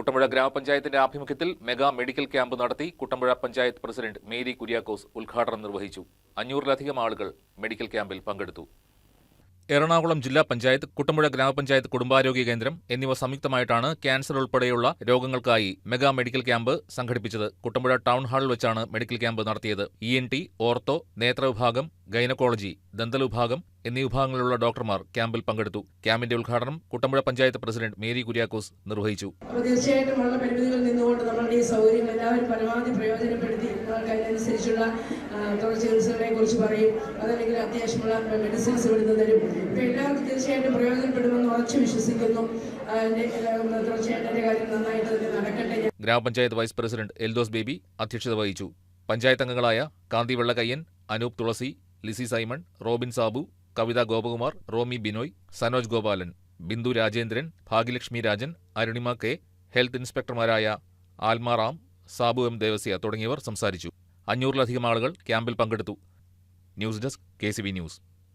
കുട്ടമ്പുഴ ഗ്രാമപഞ്ചായത്തിന്റെ ആഭിമുഖ്യത്തിൽ mega medical camp നടത്തി. കുട്ടമ്പുഴ പഞ്ചായത്ത് പ്രസിഡന്റ് മേരി കുര്യാക്കോസ് ഉദ്ഘാടനം നിർവഹിച്ചു. 500-ലധികം ആളുകൾ മെഡിക്കൽ ക്യാമ്പിൽ പങ്കെടുത്തു. എറണാകുളം ജില്ലാ പഞ്ചായത്ത്, കുട്ടമ്പുഴ ഗ്രാമപഞ്ചായത്ത് കുടുംബാരോഗ്യ കേന്ദ്രം എന്നിവ സംയുക്തമായിട്ടാണ് ക്യാൻസർ ഉൾപ്പെടെയുള്ള രോഗങ്ങൾക്കായി മെഗാ മെഡിക്കൽ ക്യാമ്പ് സംഘടിപ്പിച്ചത്. കുട്ടമ്പുഴ ടൗൺ ഹാളിൽ വെച്ചാണ് മെഡിക്കൽ ക്യാമ്പ് നടത്തിയത്. ENT, ഓർത്തോ, നേത്രവിഭാഗം, ഗൈനക്കോളജി, ദന്തൽ വിഭാഗം എന്നീ വിഭാഗങ്ങളിലുള്ള ഡോക്ടർമാർ ക്യാമ്പിൽ പങ്കെടുത്തു. ക്യാമ്പിന്റെ ഉദ്ഘാടനം കുട്ടമ്പുഴ പഞ്ചായത്ത് പ്രസിഡന്റ് മേരി കുര്യാക്കോസ് നിർവഹിച്ചു. തീർച്ചയായിട്ടും ഉള്ള പരിമിതികളിൽ നിന്നുകൊണ്ട് നമ്മളുടെ ഈ സൗകര്യങ്ങൾ എല്ലാവരും പരമാവധി പ്രയോജനപ്പെടുത്തി നിങ്ങൾക്ക് അതിനനുസരിച്ചുള്ള തുടർ ചികിത്സകളെ കുറിച്ച് പറയും, അതല്ലെങ്കിൽ അത്യാവശ്യമുള്ള മെഡിസിൻസ് ഇവിടുന്ന് തരും. ഇപ്പം എല്ലാവർക്കും തീർച്ചയായിട്ടും പ്രയോജനപ്പെടുമെന്ന് ഉറച്ചു വിശ്വസിക്കുന്നു. തീർച്ചയായിട്ടും കാര്യം നന്നായിട്ട് തന്നെ നടക്കട്ടെ. ഗ്രാമപഞ്ചായത്ത് വൈസ് പ്രസിഡന്റ് എൽദോസ് ബേബി അധ്യക്ഷത വഹിച്ചു. പഞ്ചായത്ത് അംഗങ്ങളായ Kanthi Vellakkayyan, Anoop Thulasi, Lizzy Simon, Robin Sabu, Kavitha Gopakumar, Romy Binoy, Sanoj Gopalan, Bindu Rajendran, Bhagyalakshmi Rajan, Arunima K, health ഇൻസ്പെക്ടർമാരായ ആൽമ റാം, സാബു M ദേവസ്യ തുടങ്ങിയവർ സംസാരിച്ചു. 500-ലധികം ആളുകൾ ക്യാമ്പിൽ പങ്കെടുത്തു. News desk KCB news.